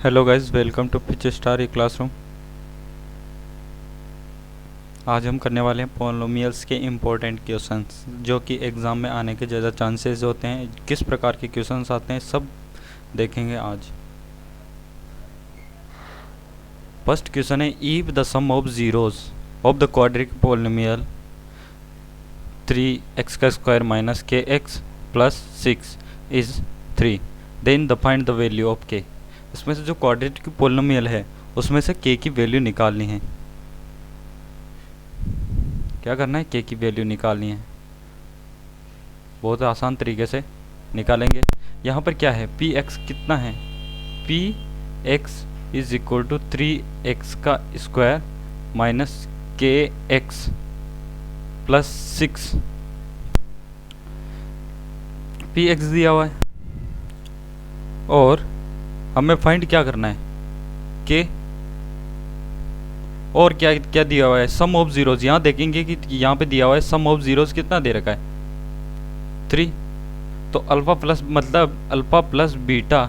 Hello guys, welcome to Pitch Star classroom. आज हम करने वाले हैं पॉलिनोमियल्स के इम्पोर्टेंट क्वेश्चंस जो कि एग्ज़ाम में आने के ज़्यादा चांसेस होते हैं। किस प्रकार के क्वेश्चंस आते हैं सब देखेंगे आज। फर्स्ट क्वेश्चन है, if the sum of zeros of the quadratic polynomial 3x का square minus k x plus 6 is 3, then the find the value of k। इसमें से जो क्वाड्रेटिक पॉलिनोमियल है उसमें से k की वैल्यू निकालनी है। क्या करना है, k की वैल्यू निकालनी है। बहुत आसान तरीके से निकालेंगे। यहाँ पर क्या है, px कितना है, px is equal to 3x का square minus k x plus 6। px दिया हुआ है और हमें फाइंड क्या करना है, k और क्या क्या दिया हुआ है, सम ऑफ जीरोज। यहाँ देखेंगे कि यहाँ पे दिया हुआ है सम ऑफ जीरोज कितना दे रखा है, 3। तो अल्फा प्लस मतलब अल्फा प्लस बीटा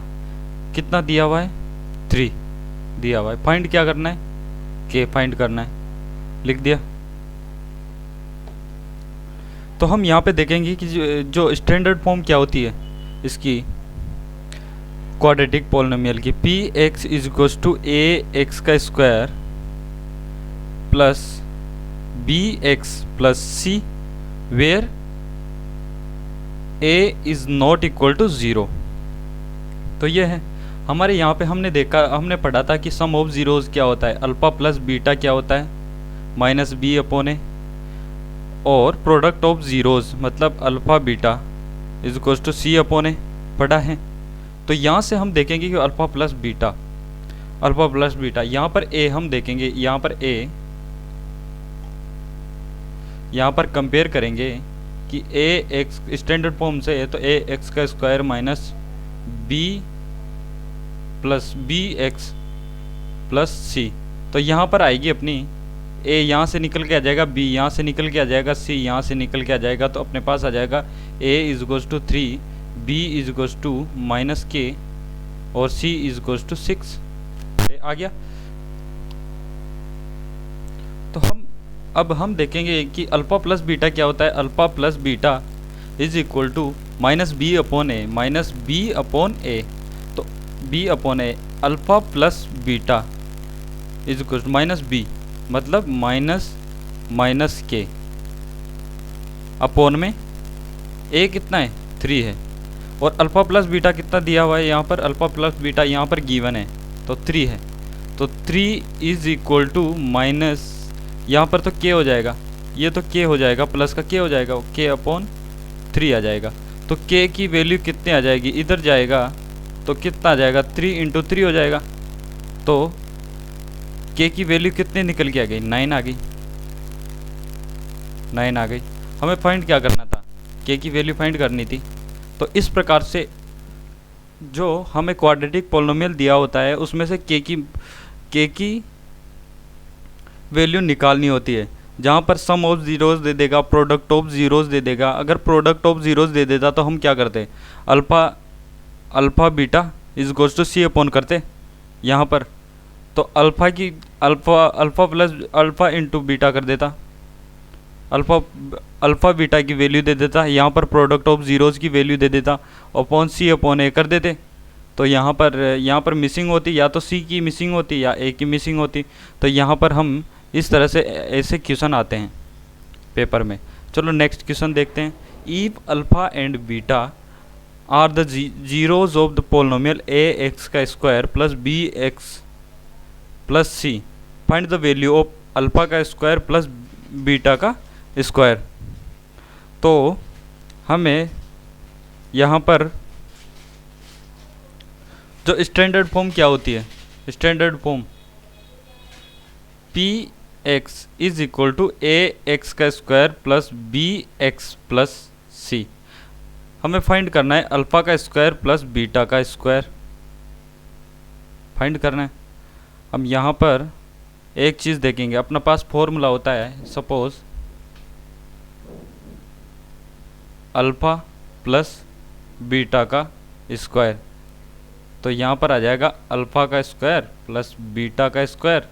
कितना दिया हुआ है, 3 दिया हुआ है। फाइंड क्या करना है, k फाइंड करना है, लिख दिया। तो हम यहाँ पे देखेंगे कि जो स्टैंडर्ड फॉर्म क्या होती है इसकी क्वाड्रेटिक पॉलिनोमियल की, P x is equals to A X का square plus B X plus C where A is not equal to 0। तो ये है हमारे यहाँ पे हमने पढ़ा था कि सम ऑफ जीरोज क्या होता है, अल्फा प्लस बीटा क्या होता है, माइनस बी अपॉन ए, और प्रोडक्ट ऑफ जीरोज मतलब alpha beta is equal to C upon A पढ़ा है। तो यहाँ से हम देखेंगे कि अल्फा प्लस बीटा यहाँ पर ए हम देखेंगे, यहाँ पर कंपेयर करेंगे कि ए एक्स स्टैंडर्ड फॉर्म से है तो ए एक्स का square minus B plus B X plus C. तो यहाँ पर आएगी अपनी ए, यहाँ से निकल के आ जाएगा बी, यहाँ से निकल के आ जाएगा सी, यहाँ से निकल के आ जाएगा, तो अपने पास आ जाएगा A is equals to 3, B is equals to minus K और सी इज इक्वल्स टू 6 आ गया। तो अब हम देखेंगे कि अल्फा प्लस बीटा क्या होता है। Alpha plus beta is equal to minus B upon A, तो B upon A alpha plus beta is equal to minus B मतलब माइनस के अपॉन में ए कितना है, 3 है, और अल्फा प्लस बीटा कितना दिया हुआ है यहाँ पर, अल्फा प्लस बीटा यहाँ पर गिवन है तो 3 है, तो 3 इज इक्वल टू माइनस, यहाँ पर तो के हो जाएगा, ये तो के हो जाएगा, प्लस का के हो जाएगा, के अपॉन 3 आ जाएगा। तो के की वैल्यू कितने आ जाएगी, इधर जाएगा तो कितना आ जाएगा, 3 इंटू 3 हो जाएगा। तो के की वैल्यू कितने निकल के आ गई, 9 आ गई। हमें फाइंड क्या करना था, के की वैल्यू फाइंड करनी थी। तो इस प्रकार से जो हमें क्वाड्रेटिक पॉलिनोमियल दिया होता है उसमें से के की वैल्यू निकालनी होती है। जहाँ पर सम ऑफ जीरोज दे देगा, प्रोडक्ट ऑफ जीरोज दे देगा। अगर प्रोडक्ट ऑफ जीरोज दे देता तो हम क्या करते, alpha beta is equals to C upon करते यहाँ पर, तो alpha plus alpha into beta कर देता, अल्फा बीटा की वैल्यू दे देता, यहाँ पर प्रोडक्ट ऑफ जीरोज की वैल्यू दे देता, अपॉन सी अपॉन ए कर देते। तो यहाँ पर मिसिंग होती, या तो सी की मिसिंग होती या ए की मिसिंग होती। तो यहाँ पर हम इस तरह से ऐसे क्वेश्चन आते हैं पेपर में। चलो नेक्स्ट क्वेश्चन देखते हैं। If alpha and beta are the zeros of the polynomial A X का square plus B X plus C, find the value of alpha का स्क्वायर प्लस बीटा का स्क्वायर। तो हमें यहाँ पर जो स्टैंडर्ड फॉर्म क्या होती है, standard form P x is equal to A X का square plus B X plus C. हमें फाइंड करना है अल्फा का स्क्वायर प्लस बीटा का स्क्वायर फाइंड करना है। हम यहाँ पर एक चीज़ देखेंगे, अपना पास फॉर्मूला होता है, सपोज अल्फा प्लस बीटा का स्क्वायर तो यहाँ पर आ जाएगा अल्फ़ा का स्क्वायर प्लस बीटा का स्क्वायर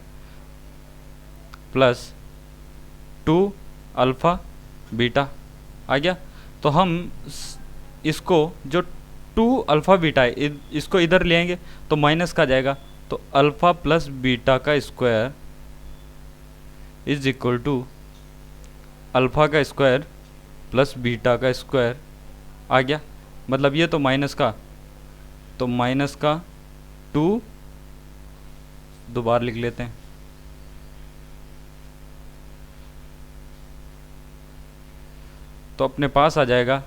प्लस 2 अल्फ़ा बीटा आ गया। तो हम इसको जो 2 अल्फ़ा बीटा है इसको इधर ले आएंगे तो माइनस का जाएगा, तो अल्फ़ा प्लस बीटा का square is equal to alpha का स्क्वायर प्लस बीटा का स्क्वायर आ गया। मतलब ये तो माइनस का, तो माइनस का 2 दोबारा लिख लेते हैं, तो अपने पास आ जाएगा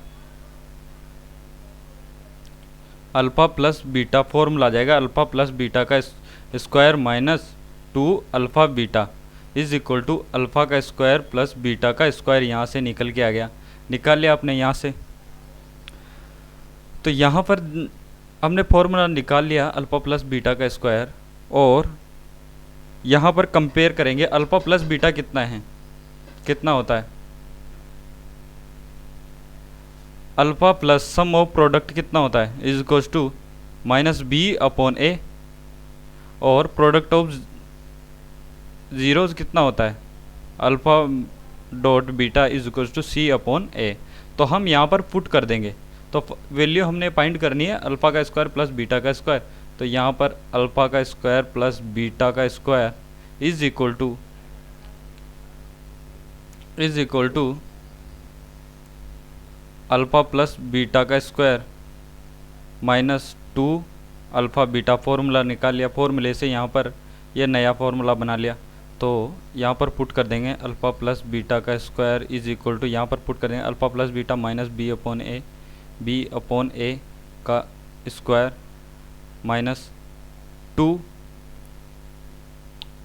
अल्फ़ा प्लस बीटा, फॉर्मूला आ जाएगा अल्फ़ा प्लस बीटा का square minus 2 alpha beta is equal to alpha का स्क्वायर प्लस बीटा का स्क्वायर। यहाँ से निकल के आ गया, निकाल लिया आपने यहाँ से। तो यहाँ पर हमने फॉर्मूला निकाल लिया अल्फ़ा प्लस बीटा का स्क्वायर, और यहाँ पर कंपेयर करेंगे अल्फ़ा प्लस बीटा कितना है, कितना होता है alpha plus sum of product कितना होता है is equals to minus B upon A, और प्रोडक्ट ऑफ ज़ीरोज़ कितना होता है alpha dot beta is equals to C upon A. तो हम यहाँ पर पुट कर देंगे, तो वैल्यू हमने फाइंड करनी है अल्फ़ा का स्क्वायर प्लस बीटा का स्क्वायर। तो यहाँ पर अल्फ़ा का स्क्वायर प्लस बीटा का square is equal to alpha plus beta का square minus 2 alpha beta. Formula निकाल लिया, फॉर्मूले से यहाँ पर यह नया फॉर्मूला बना लिया। तो यहाँ पर पुट कर देंगे अल्फ़ा प्लस बीटा का स्क्वायर इज इक्वल टू, यहाँ पर पुट कर देंगे alpha plus beta minus B upon A का square minus 2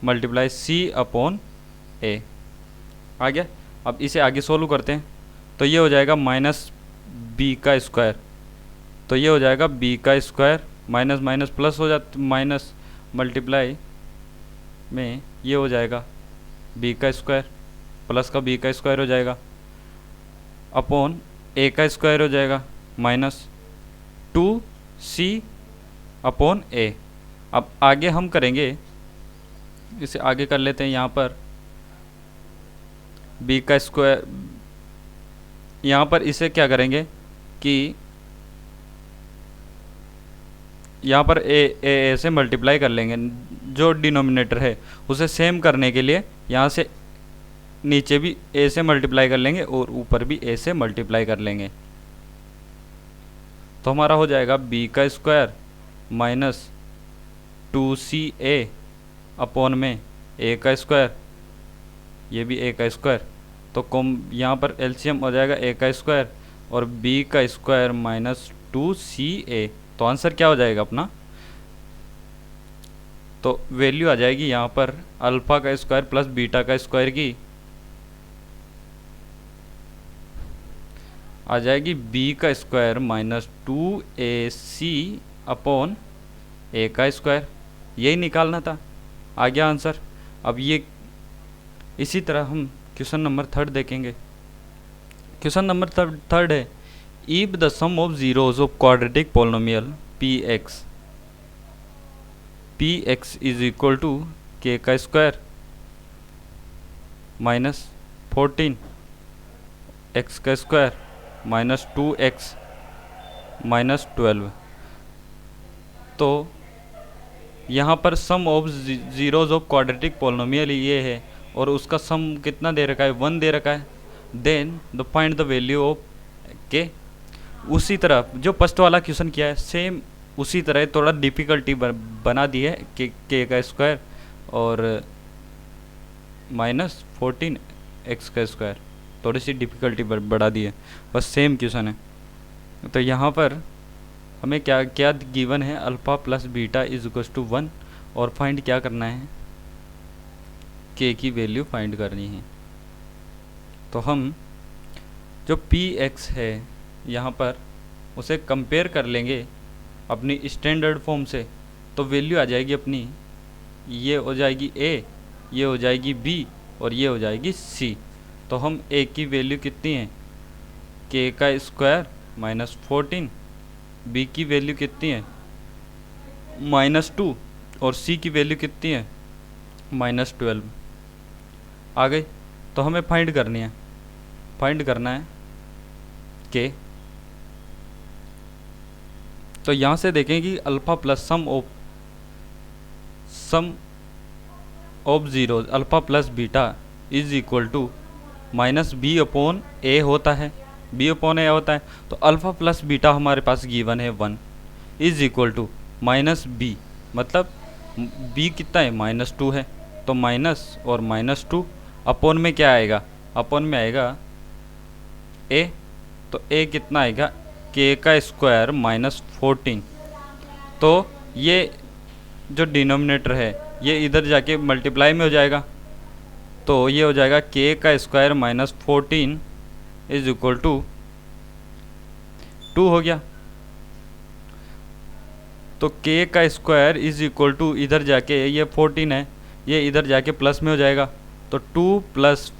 multiply C upon A आ गया। अब इसे आगे सोल्व करते हैं, तो ये हो जाएगा माइनस बी का स्क्वायर, तो ये हो जाएगा बी का स्क्वायर माइनस माइनस प्लस हो जाता, माइनस मल्टीप्लाई में ये हो जाएगा बी का स्क्वायर प्लस का बी का स्क्वायर हो जाएगा अपॉन ए का स्क्वायर हो जाएगा माइनस 2c अपॉन ए। अब आगे हम करेंगे, इसे आगे कर लेते हैं। यहाँ पर बी का स्क्वायर, यहाँ पर इसे क्या करेंगे कि यहाँ पर ए से मल्टीप्लाई कर लेंगे, जो डिनोमिनेटर है उसे सेम करने के लिए यहाँ से नीचे भी ए से मल्टीप्लाई कर लेंगे और ऊपर भी ए से मल्टीप्लाई कर लेंगे। तो हमारा हो जाएगा बी का स्क्वायर माइनस 2ca अपॉन में ए का स्क्वायर, ये भी ए का स्क्वायर, तो कॉम यहाँ पर एलसीएम हो जाएगा ए का स्क्वायर और बी का स्क्वायर माइनस 2ca। तो आंसर क्या हो जाएगा अपना, तो वैल्यू आ जाएगी यहाँ पर अल्फ़ा का स्क्वायर प्लस बीटा का स्क्वायर की आ जाएगी बी का square minus 2ac upon A का स्क्वायर। यही निकालना था, आ गया आंसर। अब ये इसी तरह हम क्वेश्चन नंबर 3 देखेंगे। क्वेश्चन नंबर 3 है, if the sum of zeros of quadratic polynomial px is equal to K का स्क्वायर माइनस 14 एक्स का स्क्वायर माइनस 2x माइनस 12। तो यहाँ पर sum of zeros of quadratic polynomial ये है और उसका सम कितना दे रखा है 1 दे रखा है। Then the find the value of k. उसी तरह जो फर्स्ट वाला क्वेश्चन किया है सेम उसी तरह थोड़ा डिफ़िकल्टी बना दी है के का स्क्वायर और माइनस 14 एक्स का स्क्वायर, थोड़ी सी डिफ़िकल्टी बढ़ा दी है, बस सेम क्वेश्चन है। तो यहाँ पर हमें क्या क्या गिवन है, alpha plus beta is equals to 1 और फाइंड क्या करना है, के की वैल्यू फाइंड करनी है। तो हम जो पी एक्स है यहाँ पर उसे कंपेयर कर लेंगे अपनी स्टैंडर्ड फॉर्म से, तो वैल्यू आ जाएगी अपनी, ये हो जाएगी ए, ये हो जाएगी बी और ये हो जाएगी सी। तो हम ए की वैल्यू कितनी है के का स्क्वायर माइनस 14, बी की वैल्यू कितनी है -2 और c की वैल्यू कितनी है -12 आ गई। तो हमें फाइंड करना है के। तो यहाँ से देखें कि alpha plus sum of zero alpha plus beta is equal to -b upon a होता है, b अपॉन a होता है। तो अल्फ़ा प्लस बीटा हमारे पास गिवन है 1 इज इक्वल टू -b, मतलब b कितना है -2 है। तो माइनस और -2 अपॉन में क्या आएगा, अपॉन में आएगा a। तो a कितना आएगा k का स्क्वायर -14। तो ये जो डिनोमिनेटर है ये इधर जाके मल्टीप्लाई में हो जाएगा। तो ये हो जाएगा k का स्क्वायर -14 इज इक्वल टू 2 हो गया। तो k का स्क्वायर इज इक्वल टू इधर जाके ये 14 है, ये इधर जाके प्लस में हो जाएगा। तो 2 +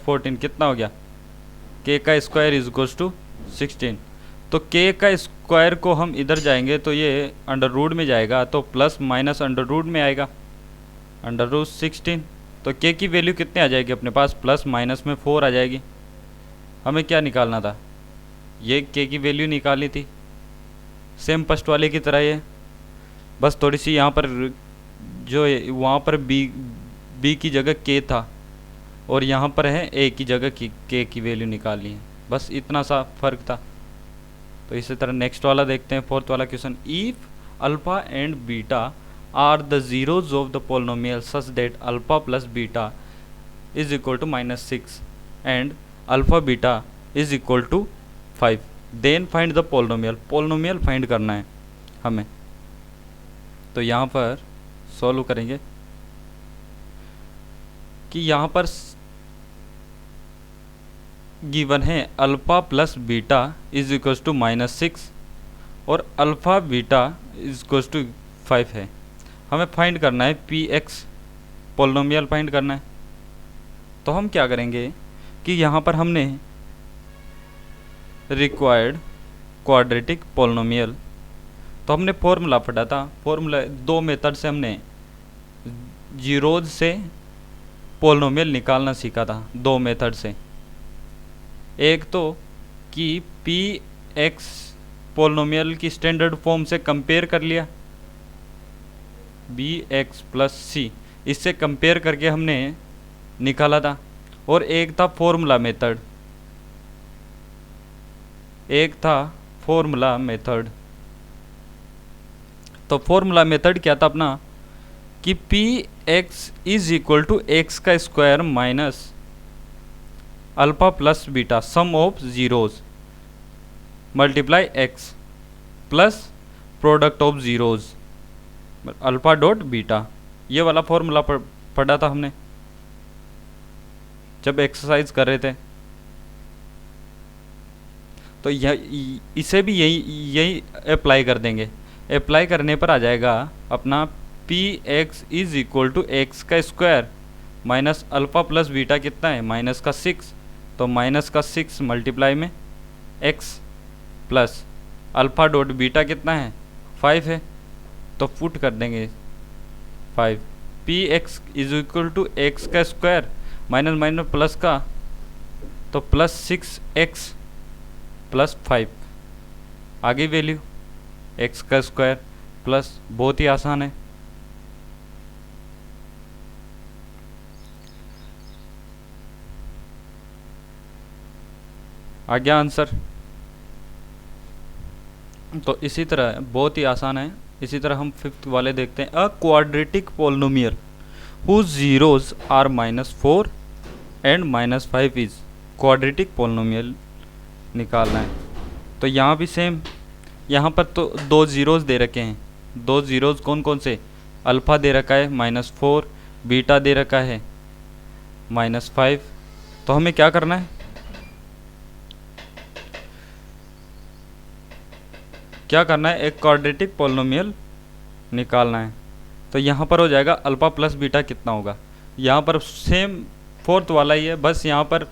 14 कितना हो गया, k का स्क्वायर इज इक्वल टू 16। तो k का स्क्वायर को हम इधर जाएंगे तो ये अंडर रूट में जाएगा, तो प्लस माइनस अंडर रूट में आएगा √16। तो k की वैल्यू कितने आ जाएगी अपने पास, प्लस माइनस में 4 आ जाएगी। हमें क्या निकालना था, ये k की वैल्यू निकालनी थी, सेम फर्स्ट वाले की तरह। ये बस थोड़ी सी यहाँ पर जो वहाँ पर b की जगह k था और यहाँ पर है a की जगह k की वैल्यू निकालनी है, बस इतना सा फ़र्क था। तो इसी तरह नेक्स्ट वाला देखते हैं, फोर्थ वाला question. If alpha and beta are the zeros of the polynomial such that alpha plus beta is equal to -6 and alpha beta is equal to 5, then find the polynomial find करना है हमें। तो यहाँ पर solve करेंगे कि यहाँ पर गिवन है alpha plus beta is equal to -6 और alpha beta is equal to 5 है। हमें फाइंड करना है px, पोलिनोमियल फाइंड करना है। तो हम क्या करेंगे कि यहाँ पर हमने रिक्वायर्ड क्वाड्रेटिक पोलिनोमियल, तो हमने फॉर्मूला पढ़ा था। फॉर्मूला 2 मेथड से हमने जीरोज से पोलिनोमियल निकालना सीखा था, 2 मेथड से। एक तो कि px पोलिनोमियल की स्टैंडर्ड फॉर्म से कंपेयर कर लिया, bx + c, इससे कंपेयर करके हमने निकाला था। और एक था फॉर्मूला मेथड, तो फॉर्मूला मेथड क्या था अपना कि px is equal to x का square minus alpha plus beta sum of zeros multiply x plus product of zeros alpha dot beta. ये वाला फॉर्मूला पढ़ा था हमने जब एक्सरसाइज कर रहे थे। तो इसे भी यही अप्लाई कर देंगे। अप्लाई करने पर आ जाएगा अपना px is equal to x का square minus alpha plus beta कितना है -6। तो -6 मल्टीप्लाई में x plus alpha dot beta कितना है 5 है, तो पुट कर देंगे 5। px is equal to x का स्क्वायर माइनस प्लस का, तो +6x प्लस 5 आगे वैल्यू x का स्क्वायर प्लस, बहुत ही आसान है। आ गया आंसर। तो इसी तरह बहुत ही आसान है। इसी तरह हम 5th वाले देखते हैं। A quadratic polynomial whose zeros are -4 and -5 is, quadratic polynomial निकालना है। तो यहाँ भी सेम, यहाँ पर तो 2 जीरोज दे रखे हैं। 2 जीरोज कौन कौन से, अल्फ़ा दे रखा है -4, बीटा दे रखा है -5। तो हमें क्या करना है, एक क्वाड्रेटिक पोलिनोमियल निकालना है। तो यहाँ पर हो जाएगा अल्फ़ा प्लस बीटा कितना होगा, यहाँ पर सेम 4th वाला ही है, बस यहाँ पर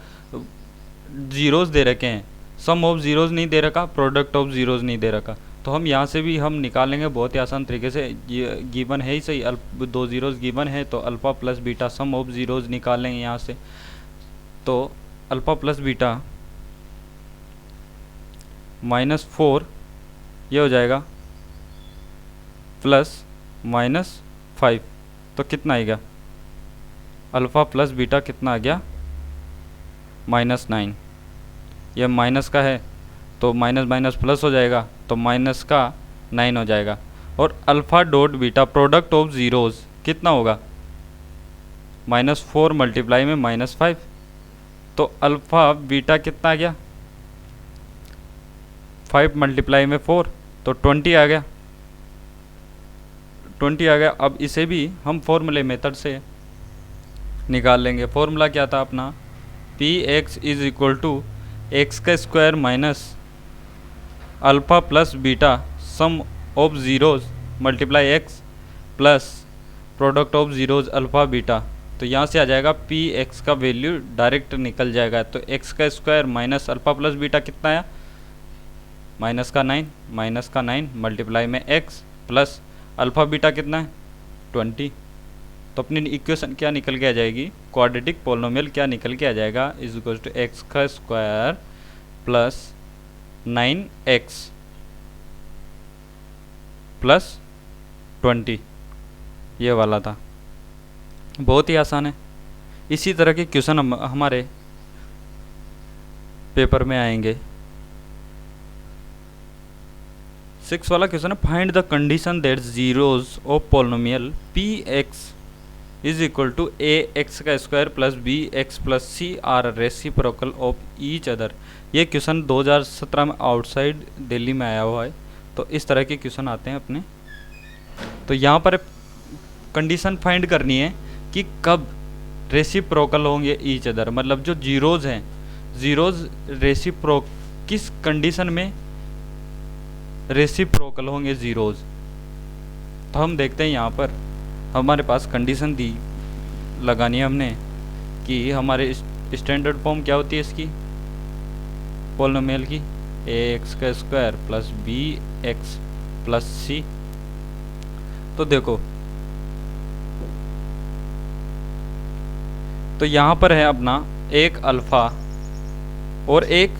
जीरोज दे रखे हैं, सम ऑफ जीरोज नहीं दे रखा, प्रोडक्ट ऑफ जीरोज नहीं दे रखा। तो हम यहाँ से भी हम निकालेंगे बहुत ही आसान तरीके से। ये गिवन है ही सही, दो ज़ीरोज़ गिवन है, तो alpha plus beta sum of zeros निकालेंगे यहाँ से। तो अल्फ़ा प्लस बीटा -4 ये हो जाएगा प्लस -5, तो कितना आएगा? अल्फ़ा प्लस बीटा कितना आ गया? -9। यह माइनस का है तो माइनस माइनस प्लस हो जाएगा, तो माइनस का 9 हो जाएगा। और alpha dot beta product of zeros कितना होगा? -4 मल्टीप्लाई में -5, तो अल्फ़ा बीटा कितना आ गया? 5 मल्टीप्लाई में 4, तो 20 आ गया। 20 आ गया। अब इसे भी हम फॉर्मूले मेथड से निकाल लेंगे। फॉर्मूला क्या था अपना? px is equal to X का square minus alpha plus beta sum of zeros multiply X plus product of zeros alpha beta. तो यहाँ से आ जाएगा px का वैल्यू डायरेक्ट निकल जाएगा। तो एक्स का square minus alpha plus beta कितना आया? -9 मल्टीप्लाई में x प्लस अल्फ़ा बीटा कितना है? 20। तो अपनी इक्वेशन क्या निकल के आ जाएगी? क्वाड्रेटिक पोलिनोमियल क्या निकल के आ जाएगा? इज इक्वल टू एक्स का स्क्वायर प्लस 9x प्लस 20, ये वाला था। बहुत ही आसान है। इसी तरह के क्वेश्चन हमारे पेपर में आएंगे। 6 वाला क्वेश्चन है, find the condition that zeros of polynomial px is equal to ax का square plus bx plus c are reciprocal of each other. ये क्वेश्चन 2017 में आउटसाइड दिल्ली में आया हुआ है। तो इस तरह के क्वेश्चन आते हैं अपने। तो यहाँ पर कंडीशन फाइंड करनी है कि कब रेसिप्रोकल होंगे ईच अदर, मतलब जो जीरोज़ हैं, ज़ीरोज़ किस कंडीशन में रेसिप्रोकल होंगे ज़ीरोज़। तो हम देखते हैं यहाँ पर हमारे पास कंडीशन दी लगानी है हमने कि हमारे स्टैंडर्ड फॉर्म क्या होती है इसकी पोलिनोमियल की? ax का square plus bx plus c। तो देखो, तो यहाँ पर है अपना एक अल्फ़ा और एक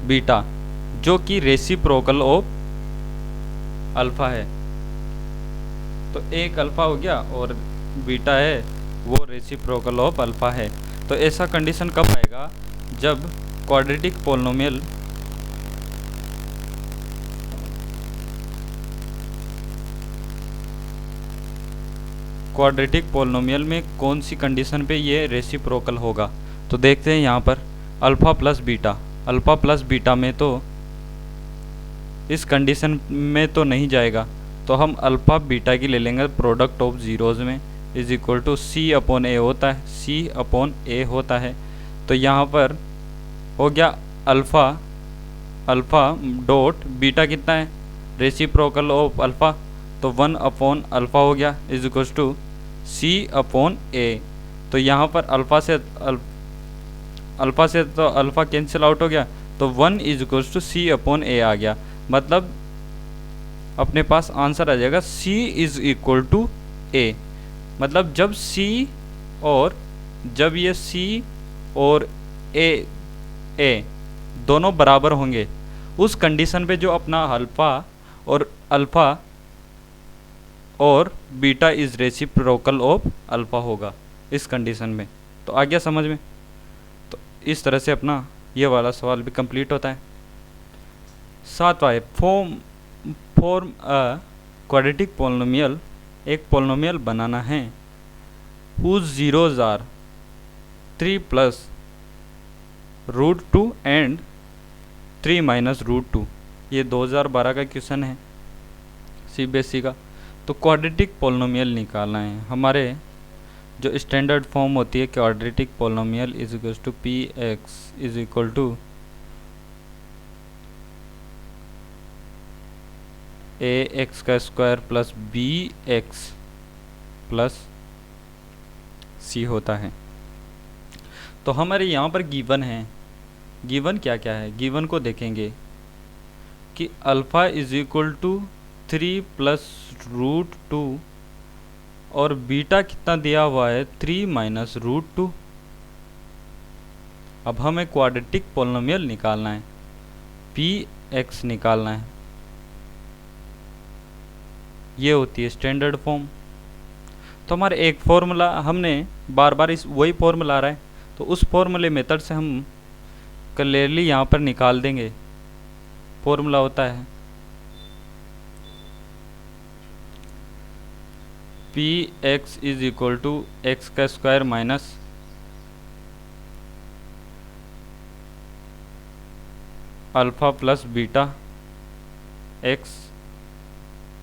बीटा जो कि रेसिप्रोकल ऑफ अल्फ़ा है। तो एक अल्फ़ा हो गया और बीटा है वो रेसिप्रोकल ऑफ अल्फ़ा है। तो ऐसा कंडीशन कब आएगा? जब क्वाड्रेटिक पोलिनोमियल में कौन सी कंडीशन पे ये रेसिप्रोकल होगा। तो देखते हैं यहाँ पर अल्फ़ा प्लस बीटा में तो इस कंडीशन में तो नहीं जाएगा, तो हम अल्फ़ा बीटा की ले लेंगे प्रोडक्ट ऑफ ज़ीरोज़ में इज इक्वल टू c/a होता है। तो यहाँ पर हो गया अल्फ़ा डॉट बीटा कितना है? रेसिप्रोकल ऑफ अल्फ़ा, तो 1/अल्फ़ा हो गया इज इक्वल टू c/a। तो यहाँ पर अल्फ़ा से तो अल्फ़ा कैंसिल आउट हो गया, तो 1 इज इक्वल टू c/a आ गया। मतलब अपने पास आंसर आ जाएगा c is equal to a। मतलब जब ये c और a दोनों बराबर होंगे, उस कंडीशन पे जो अपना अल्फ़ा और beta is reciprocal of alpha होगा इस कंडीशन में। तो आ गया समझ में? तो इस तरह से अपना ये वाला सवाल भी कंप्लीट होता है। 7वां फॉर्म क्वाड्रेटिक पोलिनोमियल, एक पोलिनोमियल बनाना है whose zeros are 3 plus √2 and 3 minus √2। ये 2012 का क्वेश्चन है CBSE का। तो क्वाड्रेटिक पोलिनोमियल निकालना है। हमारे जो स्टैंडर्ड फॉर्म होती है quadratic polynomial is equal to px is equal to ax का square plus bx plus c होता है। तो हमारे यहाँ पर गिवन है। गिवन क्या क्या है? गिवन को देखेंगे कि alpha is equal to 3 plus root 2 और बीटा कितना दिया हुआ है 3 माइनस रूट 2। अब हमें क्वाड्रेटिक पोलिनोमियल निकालना है, पी एक्स निकालना है। ये होती है स्टैंडर्ड फॉर्म। तो हमारे एक फॉर्मूला हमने बार बार इस वही फॉर्मूला आ रहा है, तो उस फॉर्मूले मेथड से हम क्लियरली यहाँ पर निकाल देंगे। फॉर्मूला होता है P x is equal to X का square minus alpha plus beta X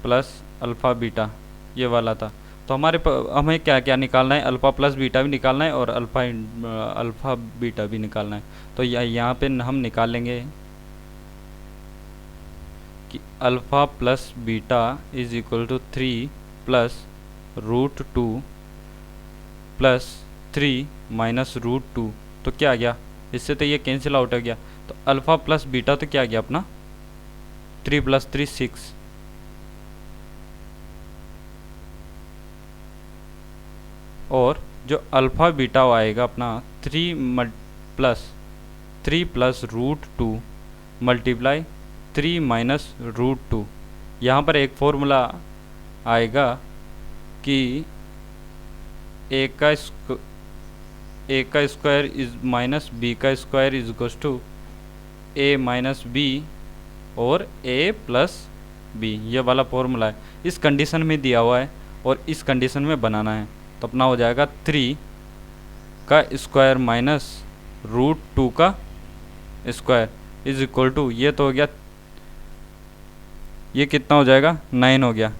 plus alpha beta, ये वाला था। तो हमें क्या क्या निकालना है, अल्फ़ा प्लस बीटा भी निकालना है और अल्फ़ा बीटा भी निकालना है। तो यहाँ पे हम निकाल लेंगे कि alpha plus beta is equal to 3 plus root 2 plus 3 minus root 2। तो क्या आ गया, इससे तो ये कैंसिल आउट हो गया। तो अल्फ़ा प्लस बीटा तो क्या आ गया अपना 3 प्लस 3 6, और जो अल्फ़ा बीटा आएगा अपना 3 plus root 2 multiply 3 minus root 2। यहाँ पर एक फॉर्मूला आएगा कि ए का स्क्वायर इज माइनस बी का square is equal to a minus b और ए प्लस बी, ये वाला फॉर्मूला है। इस कंडीशन में दिया हुआ है और इस कंडीशन में बनाना है। तो अपना हो जाएगा 3 का स्क्वायर माइनस रूट 2 का स्क्वायर इज इक्वल टू, ये तो हो गया, ये कितना हो जाएगा 9 हो गया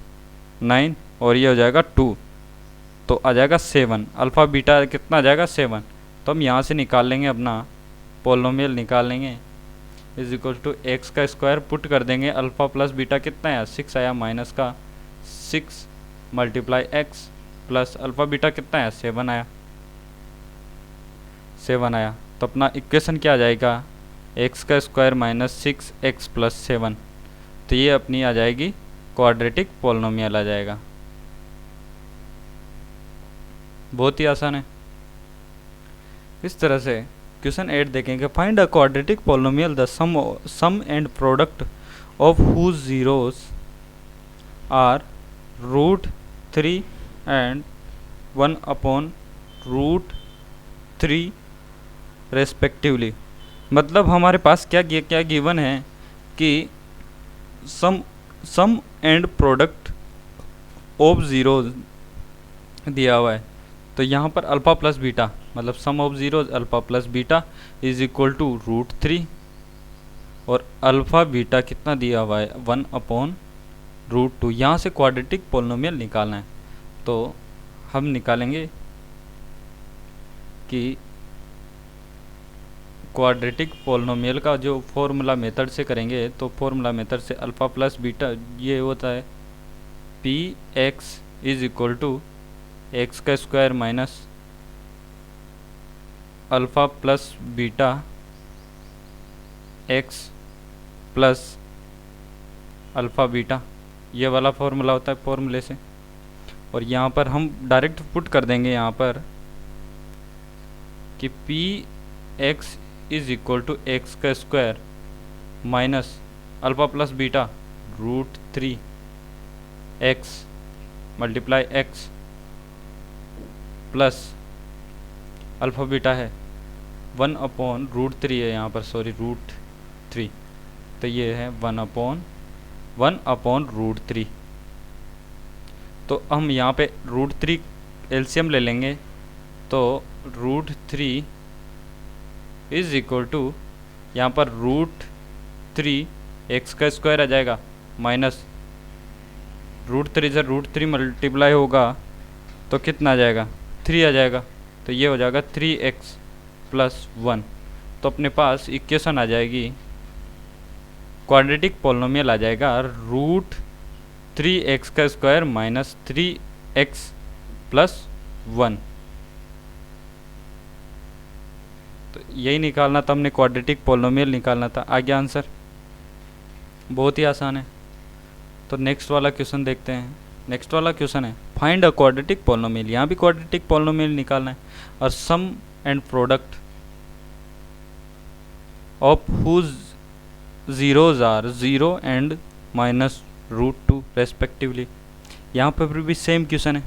9, और ये हो जाएगा 2, तो आ जाएगा 7। अल्फ़ा बीटा कितना आ जाएगा 7। तो हम यहाँ से निकाल लेंगे अपना पोलिनोमियल निकाल लेंगे, इज इक्वल टू एक्स का स्क्वायर पुट कर देंगे। अल्फ़ा प्लस बीटा कितना आया 6 आया, माइनस का 6 multiply X plus alpha beta कितना आया 7 आया, 7 आया। तो अपना इक्वेशन क्या आ जाएगा एक्स का स्क्वायर माइनस 6 एक्स प्लस 7। तो ये अपनी आ जाएगी क्वाड्रेटिक पोलिनोमियल आ जाएगा। बहुत ही आसान है। इस तरह से क्वेश्चन 8 देखेंगे, find a quadratic polynomial the sum and product of whose zeros are root 3 and 1 upon root 3 respectively. मतलब हमारे पास क्या गिवन है कि sum and product of zero दिया हुआ है। तो यहाँ पर अल्फ़ा प्लस बीटा मतलब sum of zeros alpha plus beta is equal to root 3, और अल्फ़ा बीटा कितना दिया हुआ है 1 अपॉन रूट 2। यहाँ से क्वाड्रेटिक पोलिनोमियल निकालना है। तो हम निकालेंगे कि क्वाड्रेटिक पोलिनोमियल का जो फॉर्मूला मेथड से करेंगे, तो फॉर्मूला मेथड से अल्फ़ा प्लस बीटा ये होता है P x is equal to X का square minus alpha plus beta X plus alpha beta, ये वाला फॉर्मूला होता है फॉर्मूले से। और यहाँ पर हम डायरेक्ट पुट कर देंगे यहाँ पर कि P x is equal to X का square minus alpha plus beta root 3 X multiply X plus alpha beta है 1 अपॉन रूट 3 है यहाँ पर, सॉरी रूट 3, तो ये है 1 अपॉन रूट 3। तो हम यहाँ पे रूट 3 एलसीएम ले लेंगे, तो रूट 3 इज इक्वल टू यहाँ पर रूट 3 एक्स का स्क्वायर आ जाएगा माइनस रूट 3 से रूट 3 मल्टीप्लाई होगा तो कितना आ जाएगा 3 आ जाएगा। तो ये हो जाएगा 3x प्लस 1। तो अपने पास इक्वेशन आ जाएगी, क्वाड्रेटिक पोलिनोमियल आ जाएगा रूट 3x का स्क्वायर माइनस 3x प्लस 1। तो यही निकालना था हमने, क्वाड्रेटिक पोलिनोमियल निकालना था। आ गया आंसर। बहुत ही आसान है। तो नेक्स्ट वाला क्वेश्चन देखते हैं। नेक्स्ट वाला क्वेश्चन है फाइंड अ क्वाड्रेटिक पॉलिनोमियल। यहाँ भी क्वाड्रेटिक पॉलिनोमियल निकालना है और sum and product of whose zeros are 0 and -√2 respectively. यहाँ पर भी सेम क्वेश्चन है।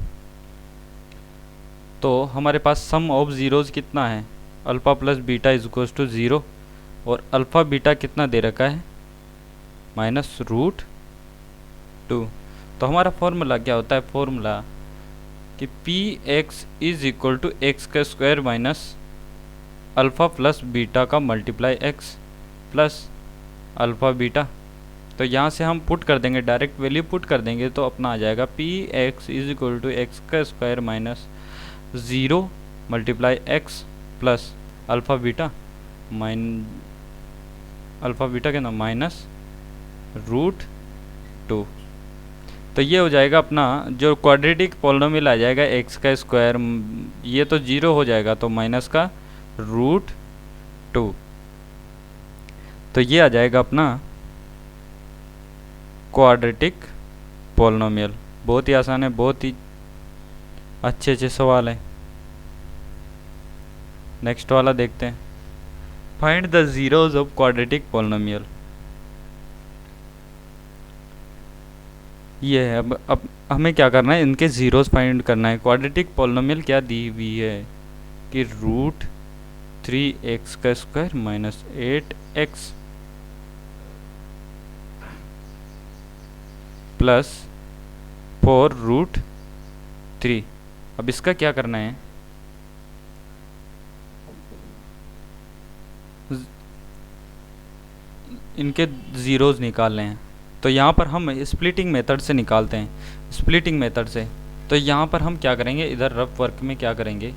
तो हमारे पास सम ऑफ ज़ीरोज़ कितना है, alpha plus beta is equals to 0 और अल्फ़ा बीटा कितना दे रखा है, -√2। तो हमारा फॉर्मूला क्या होता है, फॉर्मूला कि P x is equal to X का square minus alpha plus beta का multiply X plus alpha beta. तो यहाँ से हम पुट कर देंगे, डायरेक्ट वैल्यू पुट कर देंगे तो अपना आ जाएगा P x is equal to X का square minus 0 multiply X plus alpha beta alpha beta के नाम -√2। तो ये हो जाएगा अपना जो क्वाड्रेटिक पॉलिनोमियल आ जाएगा एक्स का स्क्वायर, ये तो 0 हो जाएगा तो माइनस का √2। तो ये आ जाएगा अपना क्वाड्रेटिक पॉलिनोमियल। बहुत ही आसान है, बहुत ही अच्छे अच्छे सवाल है। नेक्स्ट वाला देखते हैं find the zeros of quadratic polynomial. ये है अब हमें क्या करना है, इनके ज़ीरोज़ फाइंड करना है। क्वाड्रेटिक पॉलिनोमियल क्या दी हुई है कि √3x का स्क्वायर माइनस 8x प्लस 4√3। अब इसका क्या करना है, इनके ज़ीरोज़ निकालने हैं। तो यहाँ पर हम स्प्लिटिंग मेथड से निकालते हैं, स्प्लिटिंग मेथड से। तो यहाँ पर हम क्या करेंगे, इधर रफ वर्क में क्या करेंगे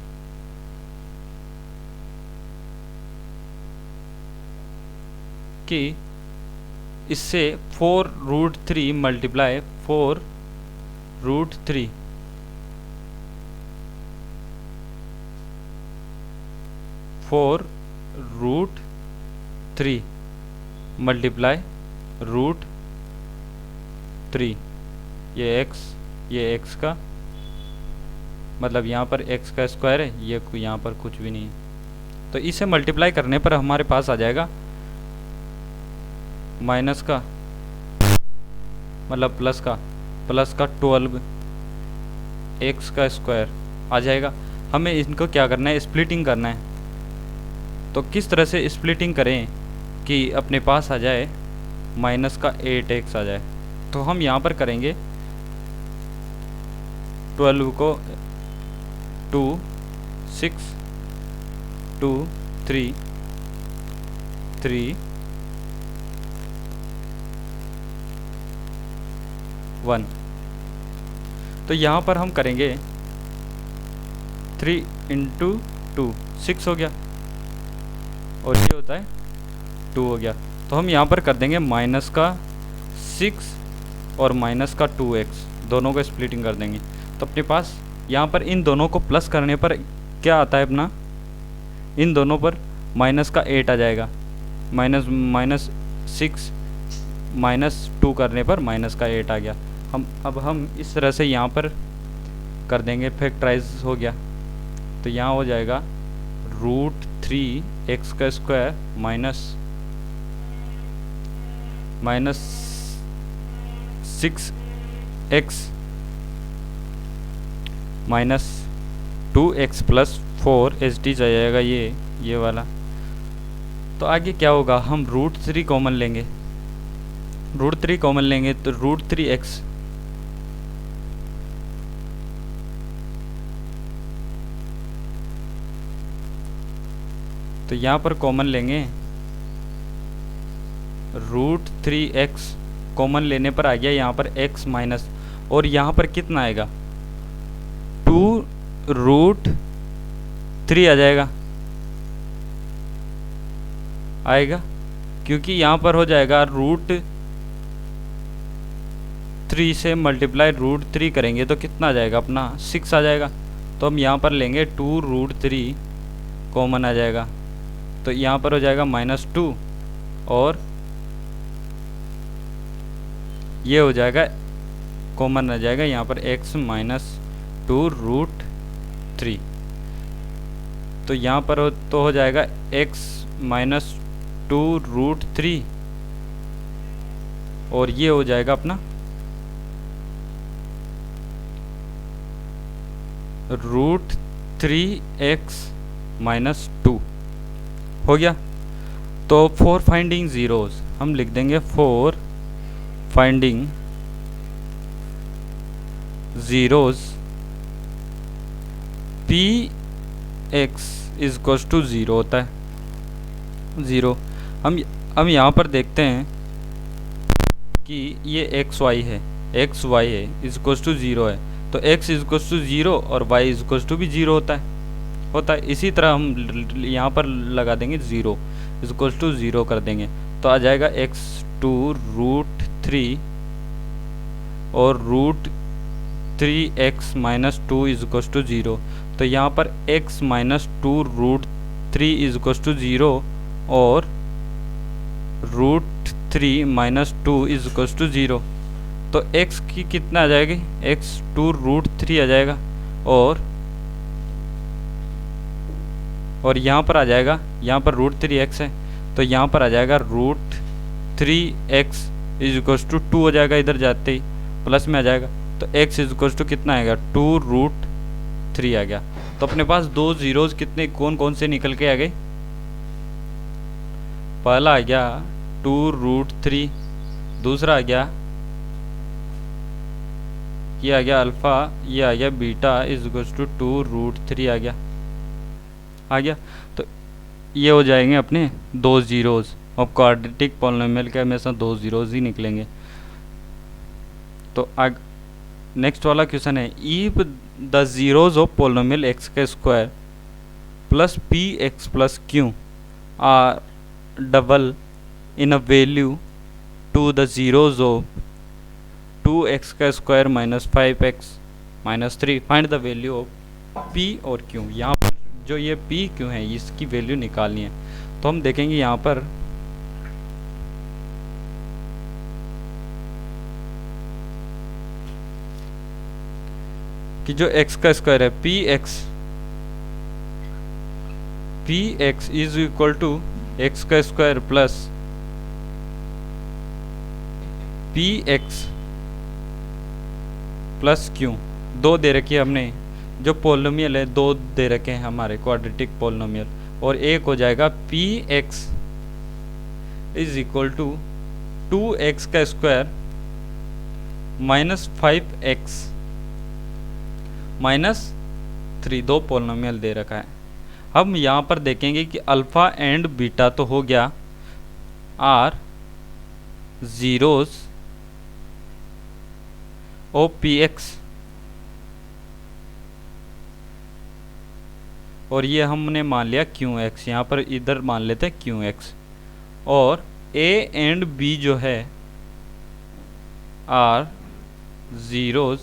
कि इससे 4√3 मल्टीप्लाई 4√3 4√3 मल्टीप्लाई √3 ये x का मतलब यहाँ पर x का स्क्वायर है, ये यहाँ पर कुछ भी नहीं है। तो इसे मल्टीप्लाई करने पर हमारे पास आ जाएगा माइनस का मतलब प्लस का 12 x का स्क्वायर आ जाएगा। हमें इनको क्या करना है, स्प्लिटिंग करना है। तो किस तरह से स्प्लिटिंग करें कि अपने पास आ जाए माइनस का 8x आ जाए। तो हम यहाँ पर करेंगे 12 को 2 6 2 3 3 1। तो यहाँ पर हम करेंगे 3 × 2 6 हो गया और ये होता है 2 हो गया। तो हम यहाँ पर कर देंगे माइनस का 6 और माइनस का 2x, दोनों को स्प्लिटिंग कर देंगे। तो अपने पास यहाँ पर इन दोनों को प्लस करने पर क्या आता है अपना, इन दोनों पर माइनस का 8 आ जाएगा, माइनस 6 -2 करने पर माइनस का 8 आ गया। हम इस तरह से यहाँ पर कर देंगे, फैक्टराइज हो गया। तो यहाँ हो जाएगा √3x का square minus 6x minus 2x plus 4 ht आ जाएगा ये वाला। तो आगे क्या होगा, हम √3 कॉमन लेंगे, √3 कॉमन लेंगे तो √3x तो यहाँ पर कॉमन लेंगे √3x कॉमन लेने पर आ गया यहाँ पर x माइनस, और यहाँ पर कितना आएगा 2√3 आ जाएगा क्योंकि यहाँ पर हो जाएगा √3 से मल्टीप्लाई √3 करेंगे तो कितना आ जाएगा अपना 6 आ जाएगा। तो हम यहाँ पर लेंगे 2√3 कॉमन आ जाएगा। तो यहाँ पर हो जाएगा -2 और ये हो जाएगा, कॉमन आ जाएगा यहाँ पर x माइनस 2√3। तो यहाँ पर तो हो जाएगा x माइनस 2√3 और ये हो जाएगा अपना √3x माइनस 2 हो गया। तो फॉर फाइंडिंग ज़ीरोज़ हम लिख देंगे for finding zeros p x is equals to 0 होता है 0। हम यहाँ पर देखते हैं कि ये एक्स वाई है इज इक्वल्स टू 0 है, तो x इज इक्वल्स टू 0 और y इज इक्वल्स टू भी 0 होता है। इसी तरह हम यहाँ पर लगा देंगे 0 इज इक्वल्स टू 0 कर देंगे, तो आ जाएगा x टू √3 और √3x minus 2 is equals to 0। तो यहाँ पर x minus 2√3 is equals to 0 और √3 माइनस 2 इज इक्वल्स टू 0। तो x की कितना आ जाएगी, x टू √3 आ जाएगा और यहाँ पर आ जाएगा, यहाँ पर √3x है तो यहाँ पर आ जाएगा √3x इज इक्वल्स टू 2 हो जाएगा, इधर जाते ही प्लस में आ जाएगा, तो x इज इक्वल्स टू कितना आएगा 2√3 आ गया। तो अपने पास दो ज़ीरोज़ कितने कौन कौन से निकल के आ गए, पहला आ गया 2√3, दूसरा आ गया ये आ गया अल्फ़ा, ये आ गया बीटा इज इक्वल्स टू 2√3 आ गया। तो ये हो जाएंगे अपने दो ज़ीरोज़, और क्वाड्रेटिक पॉलिनोमियल के हमेशा दो ज़ीरोज़ ही निकलेंगे। तो नेक्स्ट वाला क्वेश्चन है, if the zeros of polynomial X का square plus P X plus Q are double in a value to the zeros of 2x का square minus 5x minus 3, find the value of p और q। यहाँ पर जो ये p q है इसकी value निकालनी है। तो हम देखेंगे यहाँ पर कि जो x का स्क्वायर है px is equal to x का square plus px plus q, दो दे रखी है हमने, जो पोलिनोमियल है दो दे रखे हैं हमारे क्वाड्रेटिक पोलिनोमियल, और एक हो जाएगा px is equal to 2x का स्क्वायर माइनस 5x माइनस 3, दो पोलिनोमियल दे रखा है। हम यहाँ पर देखेंगे कि अल्फ़ा एंड बीटा तो हो गया are zeros of p x, और ये हमने मान लिया क्यू एक्स, यहाँ पर इधर मान लेते हैं क्यू एक्स, और ए एंड बी जो है are zeros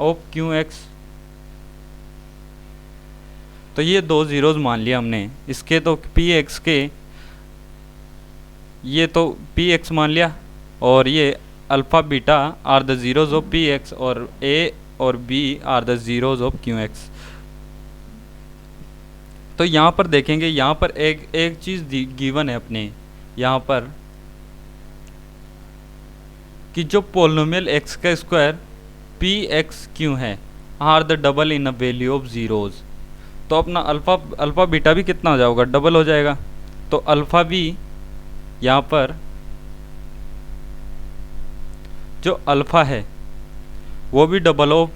of q x. तो ये दो ज़ीरोज़ मान लिया हमने, इसके तो पी एक्स के ये तो पी एक्स मान लिया, और ये alpha beta are the zeros of p x, और ए और b are the zeros of q x. तो यहाँ पर देखेंगे, यहाँ पर एक चीज़ गिवन है अपने यहाँ पर कि जो पोलिनोमियल एक्स का स्क्वायर पी एक्स क्यू है are the double in a value of zeros. तो अपना अल्फ़ा बीटा भी कितना हो जाएगा, डबल हो जाएगा। तो अल्फ़ा भी यहाँ पर जो अल्फ़ा है वो भी डबल ऑफ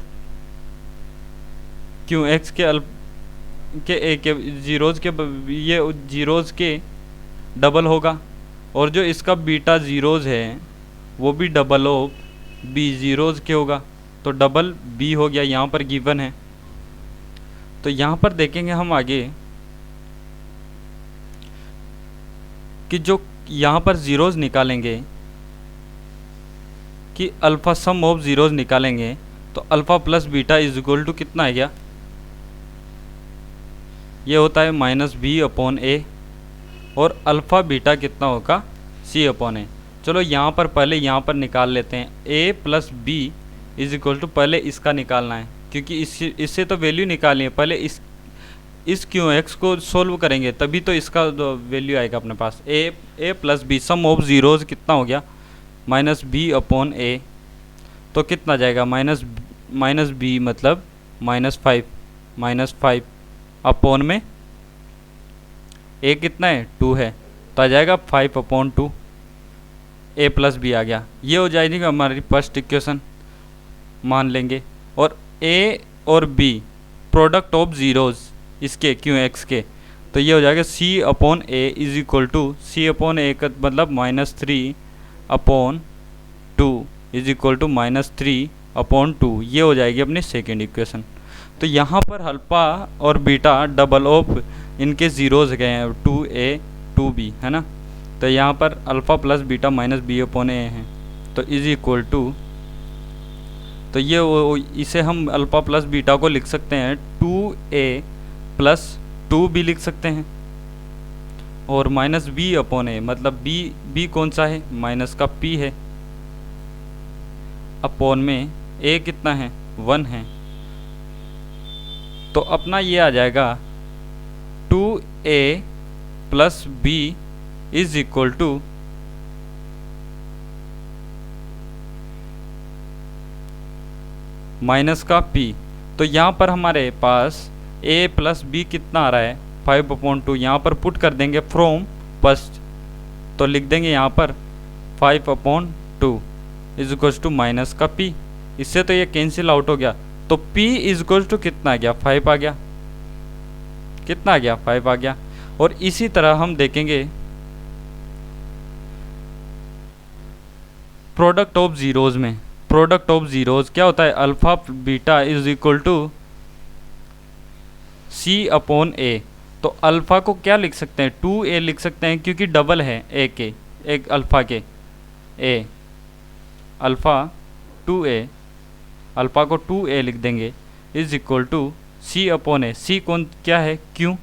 क्यू एक्स के ज़ीरोज़ के ये ज़ीरोज़ के डबल होगा, और जो इसका बीटा ज़ीरोज़ है वो भी डबल ऑफ बी ज़ीरोज़ के होगा, तो डबल बी हो गया, यहाँ पर गिवन है। तो यहाँ पर देखेंगे हम आगे कि जो यहाँ पर ज़ीरोज़ निकालेंगे कि अल्फ़ा सम ऑफ ज़ीरोज़ निकालेंगे, तो alpha plus beta is equal to कितना आ गया, ये होता है -b/a, और अल्फ़ा बीटा कितना होगा c/a। चलो यहाँ पर पहले यहाँ पर निकाल लेते हैं। a plus b is equal to, पहले इसका निकालना है क्योंकि इससे तो वैल्यू निकालनी है। पहले इस क्यू एक्स को सोल्व करेंगे तभी तो इसका वैल्यू आएगा अपने पास। a plus b, sum of zeros कितना हो गया, माइनस बी अपॉन ए। तो कितना जाएगा, माइनस बी मतलब माइनस फाइव अपॉन में ए कितना है, 2 है, तो आ जाएगा 5/2। ए प्लस बी आ गया, ये हो जाएगी हमारी फर्स्ट इक्वेशन मान लेंगे। और ए और बी प्रोडक्ट ऑफ ज़ीरोज़ इसके क्यू एक्स के, तो ये हो जाएगा C upon A is equal to, C upon A का मतलब -3/2 इज इक्वल टू -3/2। ये हो जाएगी अपनी सेकेंड इक्वेशन। तो यहाँ पर अल्फा और बीटा डबल ऑफ इनके ज़ीरोज़ गए हैं, 2a 2b है ना। तो यहाँ पर alpha plus beta minus B upon A है, तो इज इक्वल टू, तो ये इसे हम अल्फ़ा प्लस बीटा को लिख सकते हैं 2a प्लस 2b लिख सकते हैं, और माइनस बी अपॉन ए मतलब बी कौन सा है, माइनस का p है, अपॉन में a कितना है, 1 है। तो अपना ये आ जाएगा 2a plus b is equal to minus का p। तो यहाँ पर हमारे पास a प्लस बी कितना आ रहा है, 5/2। यहाँ पर पुट कर देंगे फ्रॉम फर्स्ट, तो लिख देंगे यहाँ पर 5/2 इज इक्वल टू माइनस का p। इससे तो ये कैंसिल आउट हो गया, तो p इज इक्वल टू कितना आ गया, 5 आ गया। कितना आ गया, 5 आ गया। और इसी तरह हम देखेंगे प्रोडक्ट ऑफ ज़ीरोज़ में। प्रोडक्ट ऑफ ज़ीरोज़ क्या होता है, alpha beta is equal to C upon A. तो अल्फ़ा को क्या लिख सकते हैं, 2a लिख सकते हैं क्योंकि डबल है ए के, एक अल्फ़ा के a, अल्फ़ा 2a, अल्फ़ा को 2a लिख देंगे is equal to C upon A. C कौन क्या है, क्यू,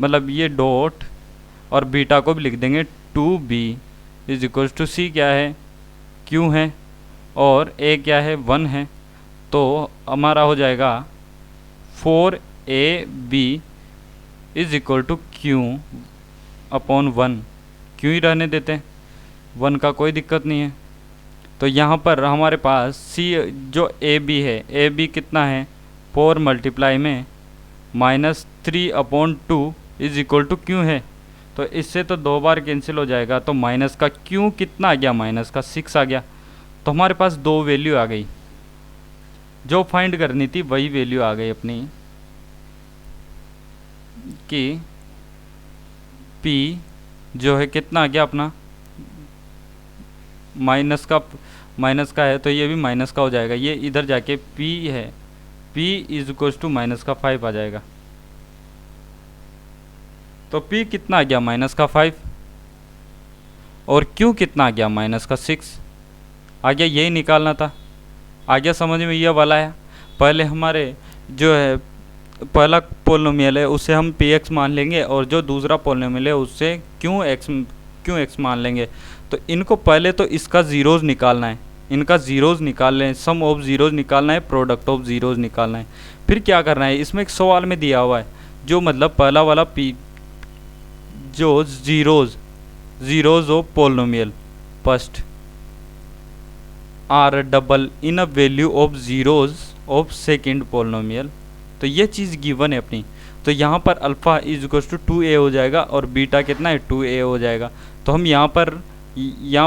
मतलब ये डॉट, और बीटा को भी लिख देंगे 2b इज इक्वल टू सी क्या है, क्यू है, और a क्या है, 1 है। तो हमारा हो जाएगा 4ab is equal to q upon 1। क्यों ही रहने देते हैं, 1 का कोई दिक्कत नहीं है। तो यहाँ पर हमारे पास सी जो ab है, ab कितना है, 4 मल्टीप्लाई में -3/2 इज इक्वल टू क्यू है। तो इससे तो 2 बार कैंसिल हो जाएगा, तो माइनस का क्यू कितना आ गया, माइनस का 6 आ गया। तो हमारे पास 2 वैल्यू आ गई, जो फाइंड करनी थी वही वैल्यू आ गई अपनी, कि p जो है कितना आ गया अपना, माइनस का है, तो ये भी माइनस का हो जाएगा। ये इधर जाके p है, p is equal to minus का 5 आ जाएगा। तो p कितना आ गया, माइनस का 5, और q कितना आ गया, माइनस का 6 आ गया। यही निकालना था। आ गया समझ में, ये वाला है। पहले हमारे जो है पहला पोलिनोमियल है उसे हम px मान लेंगे, और जो दूसरा पोलिनोमियल है उससे qx मान लेंगे। तो इनको पहले तो इसका ज़ीरोज़ निकालना है, इनका ज़ीरोज़ निकाल लें, सम ऑफ ज़ीरोज़ निकालना है, प्रोडक्ट ऑफ ज़ीरोज़ निकालना है। फिर क्या करना है, इसमें एक सवाल में दिया हुआ है, जो मतलब पहला वाला p जो zeros of polynomial first are double in a value of zeros of second polynomial. तो ये चीज़ गिवन है अपनी। तो यहाँ पर alpha is equal to 2a हो जाएगा, और बीटा कितना है, 2a हो जाएगा। तो हम यहाँ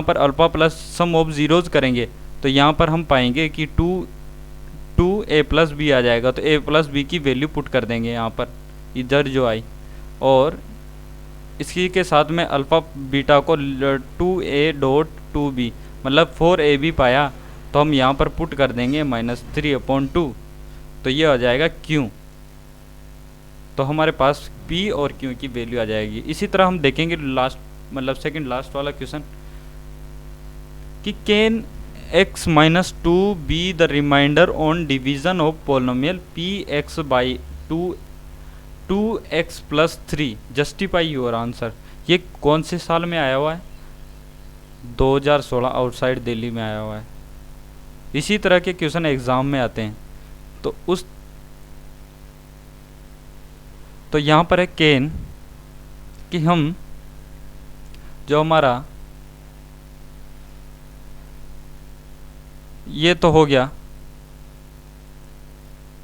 पर alpha plus sum of zeros करेंगे, तो यहाँ पर हम पाएंगे कि 2a प्लस बी आ जाएगा। तो a प्लस बी की वैल्यू पुट कर देंगे यहाँ पर, इधर जो आई, और इसी के साथ में अल्फ़ा बीटा को 2a.2b मतलब 4ab पाया, तो हम यहाँ पर पुट कर देंगे -3/2। तो ये आ जाएगा q। तो हमारे पास p और q की वैल्यू आ जाएगी। इसी तरह हम देखेंगे लास्ट मतलब सेकंड लास्ट वाला क्वेश्चन, कि can x - 2 be the remainder on division of polynomial px by 2x + 3 justify your answer. ये कौन से साल में आया हुआ है, 2016 आउटसाइड दिल्ली में आया हुआ है। इसी तरह के क्वेश्चन एग्ज़ाम में आते हैं। तो यहाँ पर है केन कि हम जो हमारा ये तो हो गया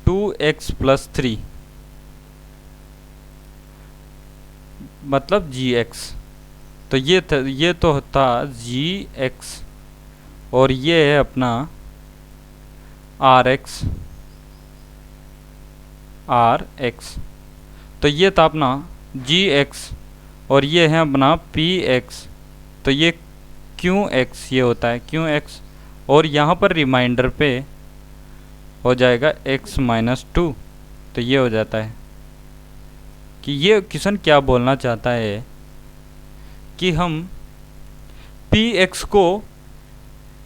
2x + 3 मतलब gx। तो ये तो था gx और ये है अपना rx। तो ये था अपना gx और ये है अपना px। तो ये qx ये होता है qx और यहाँ पर रिमाइंडर पे हो जाएगा x - 2। तो ये हो जाता है कि ये क्वेश्चन क्या बोलना चाहता है कि हम px को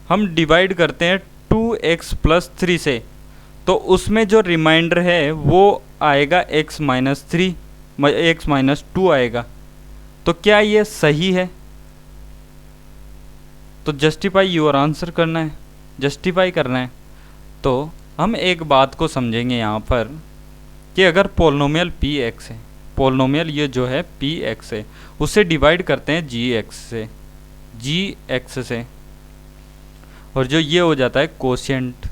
हम डिवाइड करते हैं 2x + 3 से, तो उसमें जो रिमाइंडर है वो आएगा x - 2 आएगा। तो क्या ये सही है? तो जस्टिफाई योर आंसर करना है, जस्टिफाई करना है। तो हम एक बात को समझेंगे यहाँ पर कि अगर पोलिनोमियल px है, पोलिनोमियल ये जो है px है, उसे डिवाइड करते हैं gx से और जो ये हो जाता है कोशिएंट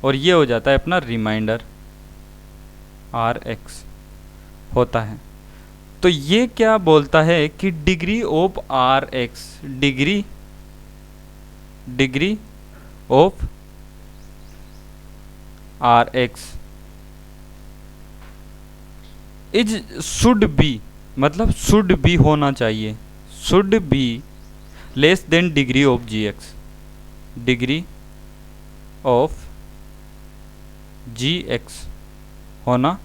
और ये हो जाता है अपना रिमाइंडर rx होता है। तो ये क्या बोलता है कि degree of rx, degree of rx is should be, मतलब शुड बी होना चाहिए, should be less than degree of gx, degree of gx होना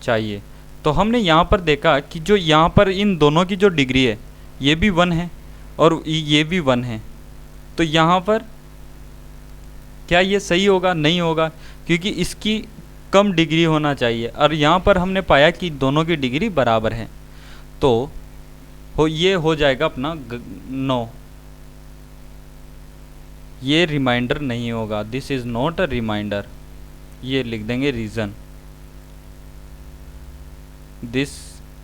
चाहिए। तो हमने यहाँ पर देखा कि जो यहाँ पर इन दोनों की जो डिग्री है ये भी 1 है और ये भी 1 है। तो यहाँ पर क्या ये सही होगा? नहीं होगा, क्योंकि इसकी कम डिग्री होना चाहिए और यहाँ पर हमने पाया कि दोनों की डिग्री बराबर है। तो ये हो जाएगा अपना 9। ये रिमाइंडर नहीं होगा, this is not a remainder. ये लिख देंगे reason, this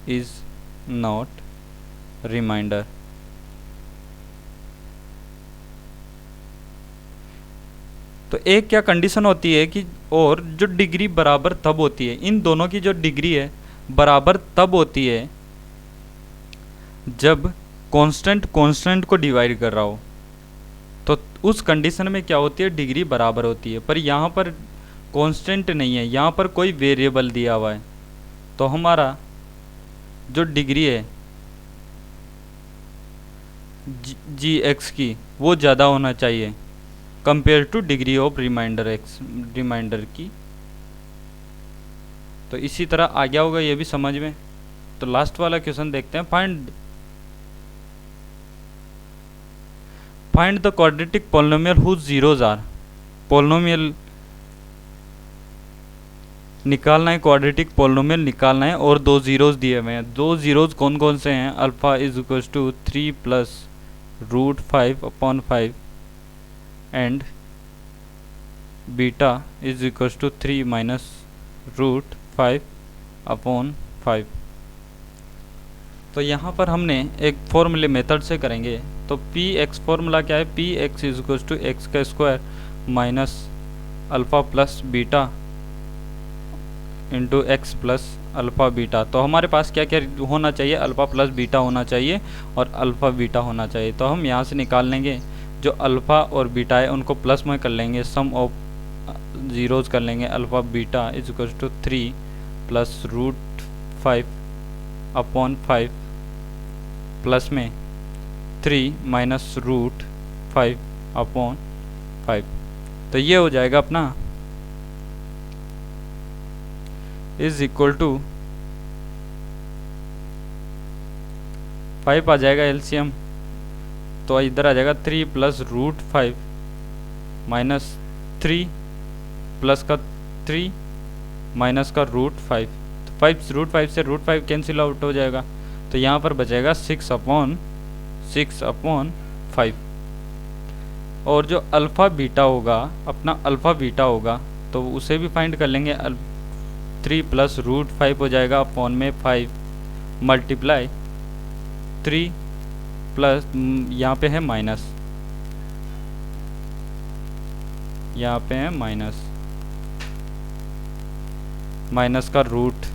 is not remainder. तो एक क्या कंडीशन होती है कि और जो डिग्री बराबर तब होती है, इन दोनों की जो डिग्री है बराबर तब होती है जब कांस्टेंट को डिवाइड कर रहा हो। तो उस कंडीशन में क्या होती है? डिग्री बराबर होती है। पर यहाँ पर कांस्टेंट नहीं है, यहाँ पर कोई वेरिएबल दिया हुआ है। तो हमारा जो डिग्री है gx की वो ज़्यादा होना चाहिए compare to degree of remainder की। तो इसी तरह आ गया होगा ये भी समझ में। तो लास्ट वाला क्वेश्चन देखते हैं। Find the quadratic polynomial whose zeros are. Polynomial निकालना है, क्वाड्रेटिक पॉलिनोमियल निकालना है और 2 जीरोज दिए हुए हैं। 2 जीरोज कौन कौन से हैं? Alpha is equal to 3 + √5/5 and beta is equal to 3 - √5/5। तो यहाँ पर हमने एक फॉर्मूले मेथड से करेंगे। तो px फॉर्मूला क्या है? px is equal to x² - alpha + beta into x + alpha beta. तो हमारे पास क्या क्या होना चाहिए? अल्फ़ा + बीटा होना चाहिए और अल्फ़ा बीटा होना चाहिए। तो हम यहाँ से निकाल लेंगे जो अल्फ़ा और बीटा है उनको प्लस में कर लेंगे, सम ऑफ ज़ीरोज़ कर लेंगे। Alpha beta is equal to 3 + √5/5 plus में 3 - √5/5। तो ये हो जाएगा अपना इज इक्वल टू 5 आ जाएगा एलसीएम। तो इधर आ जाएगा 3 + √5 - 3 प्लस का 3 माइनस का √5। तो 5 से √5 कैंसिल आउट हो जाएगा। तो यहाँ पर बचेगा 6/5 5। और जो अल्फ़ा बीटा होगा, अपना अल्फ़ा बीटा होगा, तो उसे भी फाइंड कर लेंगे। 3 प्लस रूट 5 हो जाएगा अपॉन में 5 मल्टीप्लाई 3 प्लस यहाँ पे है माइनस, यहाँ पे है माइनस का रूट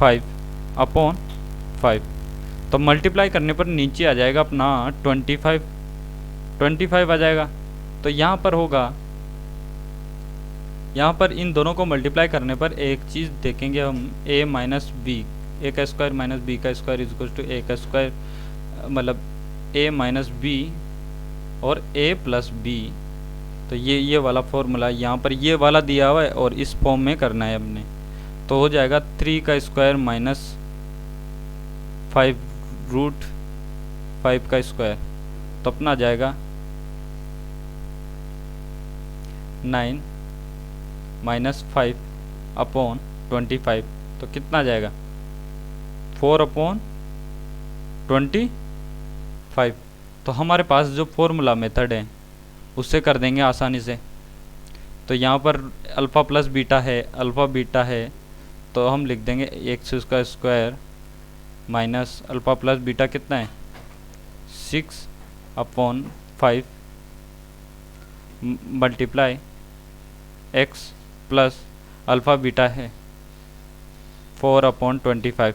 5 अपॉन 5। तो मल्टीप्लाई करने पर नीचे आ जाएगा अपना 25 आ जाएगा। तो यहाँ पर होगा, यहाँ पर इन दोनों को मल्टीप्लाई करने पर एक चीज़ देखेंगे हम, a माइनस बी, ए का स्क्वायर माइनस बी का स्क्वायर इज इक्वल टू ए का स्क्वायर, मतलब a माइनस बी और a प्लस बी। तो ये वाला फॉर्मूला यहाँ पर ये वाला दिया हुआ है और इस फॉर्म में करना है हमने। तो हो जाएगा 3 का स्क्वायर माइनस 5 रूट 5 का स्क्वायर, तो अपना आ जाएगा 9 माइनस 5 अपॉन 25। तो कितना आ जाएगा 4 अपॉन 25। तो हमारे पास जो फॉर्मूला मेथड है उससे कर देंगे आसानी से। तो यहाँ पर अल्फ़ा प्लस बीटा है, अल्फ़ा बीटा है, तो हम लिख देंगे एक्स का square minus alpha plus beta कितना है 6 upon 5 multiply X plus alpha beta है 4 अपॉन 25।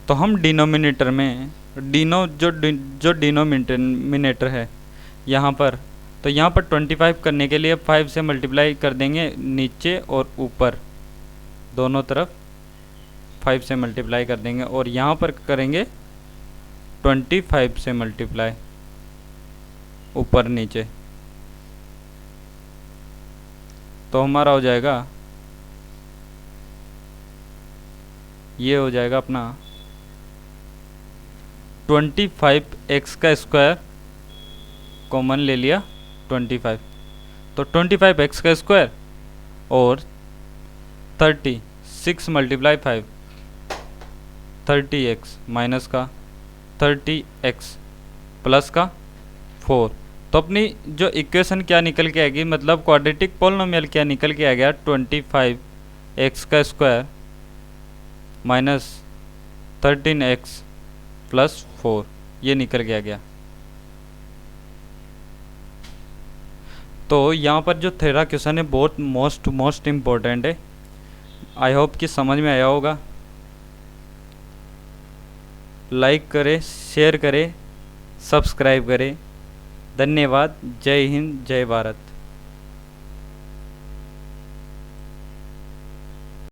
तो हम डिनोमिनेटर में जो डिनोमिनेटर है यहाँ पर, तो यहाँ पर 25 करने के लिए 5 से मल्टीप्लाई कर देंगे नीचे और ऊपर, दोनों तरफ 5 से मल्टीप्लाई कर देंगे, और यहाँ पर करेंगे 25 से मल्टीप्लाई ऊपर नीचे। तो हमारा हो जाएगा, ये हो जाएगा अपना 25x का स्क्वायर, कॉमन ले लिया 25, तो 25x का स्क्वायर और 36 मल्टीप्लाई 5 30x माइनस का 30x प्लस का 4। तो अपनी जो इक्वेशन क्या निकल के आएगी, मतलब क्वाड्रेटिक पॉलिनोमियल क्या निकल के आ गया 25x का स्क्वायर माइनस 13x प्लस 4, ये निकल के आ गया। तो यहाँ पर जो थेरा क्वेश्चन है बहुत मोस्ट इम्पोर्टेंट है। आई होप कि समझ में आया होगा। लाइक करें, शेयर करें, सब्सक्राइब करें। धन्यवाद। जय हिंद, जय भारत।